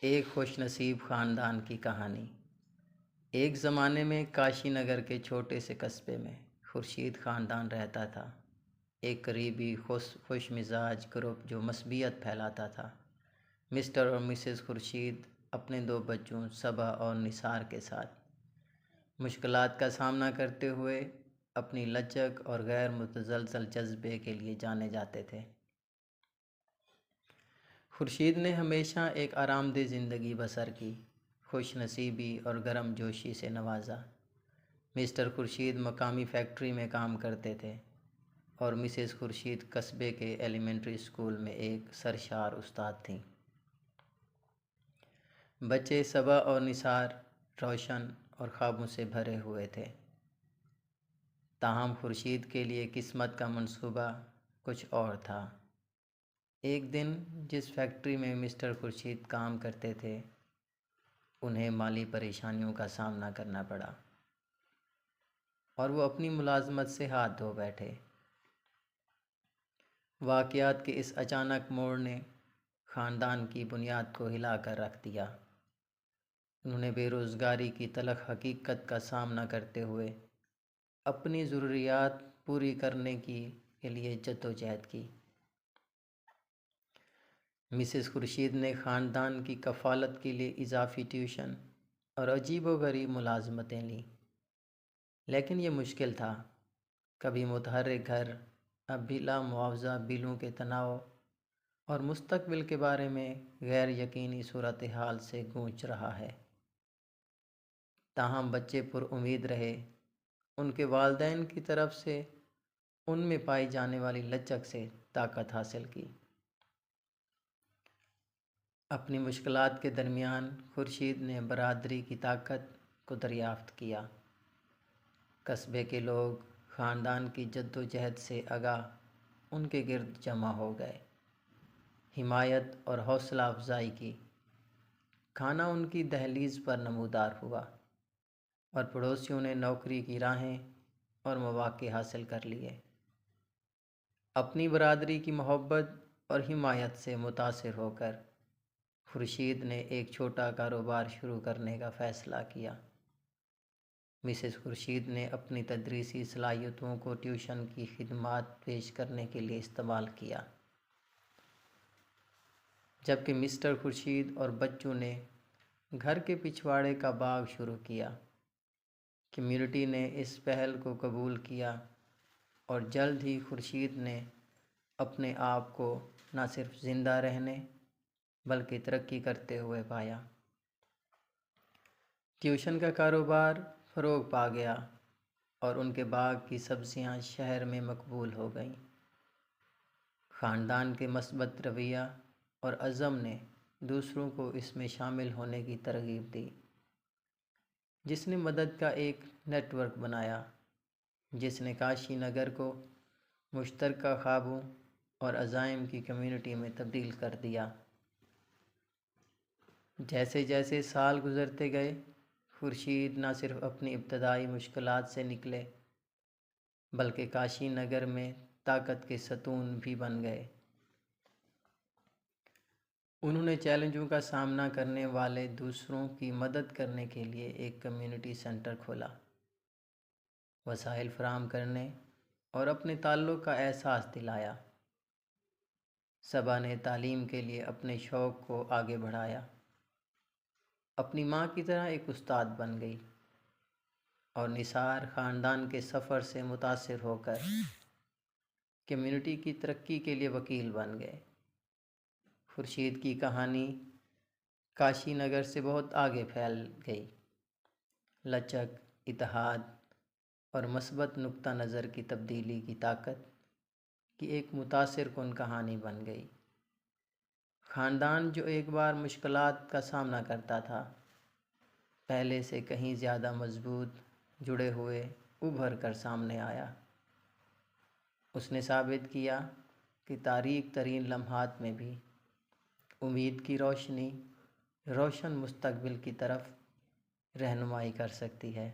ایک خوش نصیب خاندان کی کہانی۔ ایک زمانے میں کاشی نگر کے چھوٹے سے قصبے میں خورشید خاندان رہتا تھا۔ ایک قریبی خوش مزاج گروپ جو مثبت پھیلاتا تھا۔ مسٹر اور مسز خورشید اپنے 2 بچوں صبا اور نثار کے ساتھ مشکلات کا سامنا کرتے ہوئے اپنی لچک اور غیر متزلزل جذبے کے لیے جانے جاتے تھے۔ خورشید نے ہمیشہ ایک آرام دہ زندگی بسر کی، خوش نصیبی اور گرم جوشی سے نوازا۔ مسٹر خورشید مقامی فیکٹری میں کام کرتے تھے اور مسز خورشید قصبے کے ایلیمنٹری اسکول میں ایک سرشار استاد تھیں۔ بچے صبا اور نثار روشن اور خوابوں سے بھرے ہوئے تھے، تاہم خورشید کے لیے قسمت کا منصوبہ کچھ اور تھا۔ ایک دن جس فیکٹری میں مسٹر خورشید کام کرتے تھے، انہیں مالی پریشانیوں کا سامنا کرنا پڑا اور وہ اپنی ملازمت سے ہاتھ دھو بیٹھے۔ واقعات کے اس اچانک موڑ نے خاندان کی بنیاد کو ہلا کر رکھ دیا۔ انہوں نے بے روزگاری کی تلخ حقیقت کا سامنا کرتے ہوئے اپنی ضروریات پوری کرنے کے لیے جدوجہد کی۔ مسز خورشید نے خاندان کی کفالت کے لیے اضافی ٹیوشن اور عجیب و غریب ملازمتیں لیں، لیکن یہ مشکل تھا۔ کبھی متحرک گھر، اب بھی معاوضہ بلوں کے تناؤ اور مستقبل کے بارے میں غیر یقینی صورتحال سے گونج رہا ہے۔ تاہم بچے پر امید رہے۔ ان کے والدین کی طرف سے ان میں پائی جانے والی لچک سے طاقت حاصل کی۔ اپنی مشکلات کے درمیان خورشید نے برادری کی طاقت کو دریافت کیا۔ قصبے کے لوگ خاندان کی جدوجہد سے آگاہ ان کے گرد جمع ہو گئے، حمایت اور حوصلہ افزائی کی۔ کھانا ان کی دہلیز پر نمودار ہوا اور پڑوسیوں نے نوکری کی راہیں اور مواقع حاصل کر لیے۔ اپنی برادری کی محبت اور حمایت سے متاثر ہو کر خورشید نے ایک چھوٹا کاروبار شروع کرنے کا فیصلہ کیا۔ مسز خورشید نے اپنی تدریسی صلاحیتوں کو ٹیوشن کی خدمات پیش کرنے کے لیے استعمال کیا، جبکہ مسٹر خورشید اور بچوں نے گھر کے پچھواڑے کا باغ شروع کیا۔ کمیونٹی نے اس پہل کو قبول کیا اور جلد ہی خورشید نے اپنے آپ کو نہ صرف زندہ رہنے بلکہ ترقی کرتے ہوئے پایا۔ ٹیوشن کا کاروبار فروغ پا گیا اور ان کے باغ کی سبزیاں شہر میں مقبول ہو گئیں۔ خاندان کے مثبت رویہ اور عزم نے دوسروں کو اس میں شامل ہونے کی ترغیب دی، جس نے مدد کا ایک نیٹ ورک بنایا، جس نے کاشی نگر کو مشترکہ خوابوں اور عزائم کی کمیونٹی میں تبدیل کر دیا۔ جیسے جیسے سال گزرتے گئے، خورشید نہ صرف اپنی ابتدائی مشکلات سے نکلے بلکہ کاشی نگر میں طاقت کے ستون بھی بن گئے۔ انہوں نے چیلنجوں کا سامنا کرنے والے دوسروں کی مدد کرنے کے لیے ایک کمیونٹی سینٹر کھولا، وسائل فراہم کرنے اور اپنے تعلق کا احساس دلایا۔ صبا نے تعلیم کے لیے اپنے شوق کو آگے بڑھایا، اپنی ماں کی طرح ایک استاد بن گئی، اور نثار خاندان کے سفر سے متاثر ہو کر کمیونٹی کی ترقی کے لیے وکیل بن گئے۔ خورشید کی کہانی کاشی نگر سے بہت آگے پھیل گئی، لچک، اتحاد اور مثبت نقطہ نظر کی تبدیلی کی طاقت کی ایک متاثر کن کہانی بن گئی۔ خاندان جو ایک بار مشکلات کا سامنا کرتا تھا، پہلے سے کہیں زیادہ مضبوط، جڑے ہوئے ابھر کر سامنے آیا۔ اس نے ثابت کیا کہ تاریک ترین لمحات میں بھی امید کی روشنی روشن مستقبل کی طرف رہنمائی کر سکتی ہے۔